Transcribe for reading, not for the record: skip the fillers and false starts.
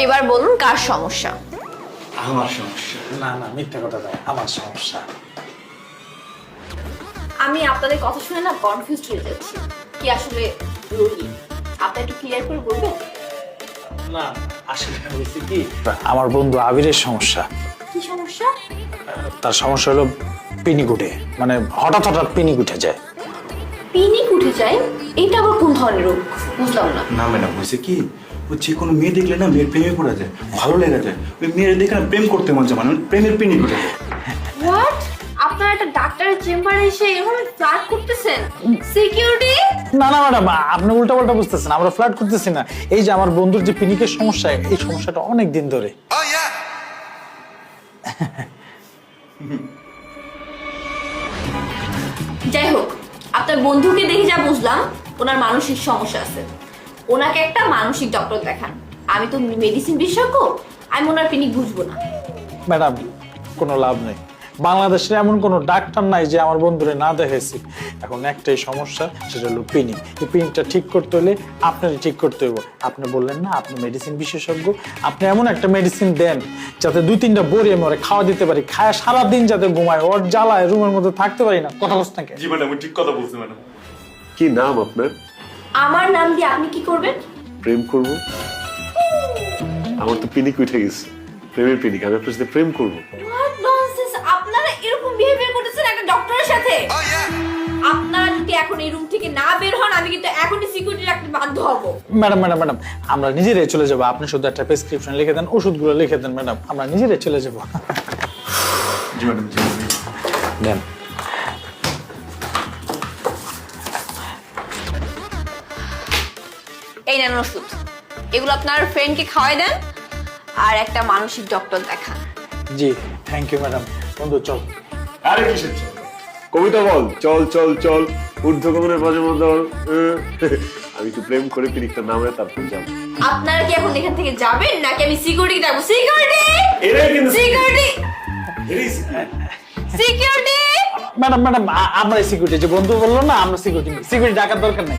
এবার বলুন কার সমস্যা? আমার সমস্যা। না না, মিথ্যা কথা নয়, আমার সমস্যা। আমি আপনাদের কথা শুনে না কনফিউজড হয়ে যাচ্ছি, কি আসলে রোগী আপনি একটু ক্লিয়ার করে বলবেন? না আসলে হয়েছে কি, আমার বন্ধু আবিরের সমস্যা। কি সমস্যা? তার সমস্যা হলো পিনিক উঠে, মানে হঠাৎ হঠাৎ পিনিক উঠে যায়। পিনিক উঠে যায়? এটা আবার কোন ধরনের রোগ বুঝলাম না। না ম্যাডাম, হয়েছে কি, ও যে কোনো মেয়ে দেখলে না মেয়ের প্রেমে পড়া যায়, ভালো লেগে যায়, ওই মেয়ের দেখে না প্রেম করতে মন চায়, মানে প্রেমের পিনিক উঠে যায়। হোয়াট? আপনারা একটা ডাক্তারের চেম্বারে এসে এভাবে ফ্লার্ট করতেছেন? সিকিউরিটি! না না ম্যাডাম, আপনি উল্টা পাল্টা বুঝতেছেন, আমরা ফ্লার্ট করতেছি না। এই যে আমার বন্ধুর যে পিনিকের সমস্যা, এই সমস্যাটা অনেক দিন ধরে। যাই হোক, আপনার বন্ধুকে দেখে যা বুঝলাম ওনার মানসিক সমস্যা আছে। ওনাকে একটা মানসিক ডক্টর দেখান। আমি তো মেডিসিন বিশেষজ্ঞ, আমি ওনার পিনিক বুঝবো না। ম্যাডাম কোনো লাভ নেই, বাংলাদেশে এমন কোনো ডাক্তার নাই যে আমার বন্ধুরে না দেখেছি। এখন একটাই সমস্যা, সেটা হলো পিনিক। এই পিনিকটা ঠিক করতে হলে আপনারই ঠিক করতে হবে। আপনি বললেন না আপনি মেডিসিন বিশেষজ্ঞ, আপনি এমন একটা মেডিসিন দেন যাতে 2-3টা বড়ি আমি ওরে খাওয়া দিতে পারি, খায় সারাদিন যাতে ঘুমায়, ওর জ্বালায় রুমের মধ্যে থাকতে পারি না। কথা বলছ নাকি? জি ম্যাডাম, ঠিক কথা বলছি ম্যাডাম। কি নাম আপনার? আমার নাম দিয়ে আপনি কি করবেন? প্রেম করব? আমার তো পিনিক উঠে গেছে, প্রেমের পিনিক, আমি আপনার সাথে প্রেম করব। What nonsense! আপনারা এরকম বিহেভিয়ার করতেছেন একটা ডক্টরের সাথে? আপনারা যদি এখন এই রুম থেকে না বের হন, আমি কিন্তু এখনই সিকিউরিটি রাখতে বাধ্য হব। ম্যাডাম ম্যাডাম ম্যাডাম, আমরা নিজেরাই চলে যাবো। আপনি শুধু একটা প্রেসক্রিপশন লিখে দেন, ওষুধগুলো লিখে দেন ম্যাডাম, আমরা নিজেরাই চলে যাবো। জি ম্যাডাম, জি ম্যাডাম। দেন। এই নেন ওষুধ, এগুলো আপনার ফ্রেন্ডকে খাওয়াই দেন আর একটা মানসিক ডক্টর দেখান। জি থ্যাংক ইউ ম্যাডাম। বন্ধু চল। আরে কিসের চল? কবিতা বল, চল চল চল, ঊর্ধ্বগমনের মাঝে মধ্যে আমি তো প্রেম করে পিনিকটা নামে তারপর যাব। আপনারা কি এখন এখান থেকে যাবেন নাকি আমি সিকিউরিটি ডাকবো? সিকিউরিটি! এরাই কিন্তু সিকিউরিটি! এরই সিকিউরিটি! ম্যাডাম ম্যাডাম, আমরা সিকিউরিটি, যে বন্ধু বললো না আমরা সিকিউরিটি, সিকিউরিটি ডাকার দরকার নেই।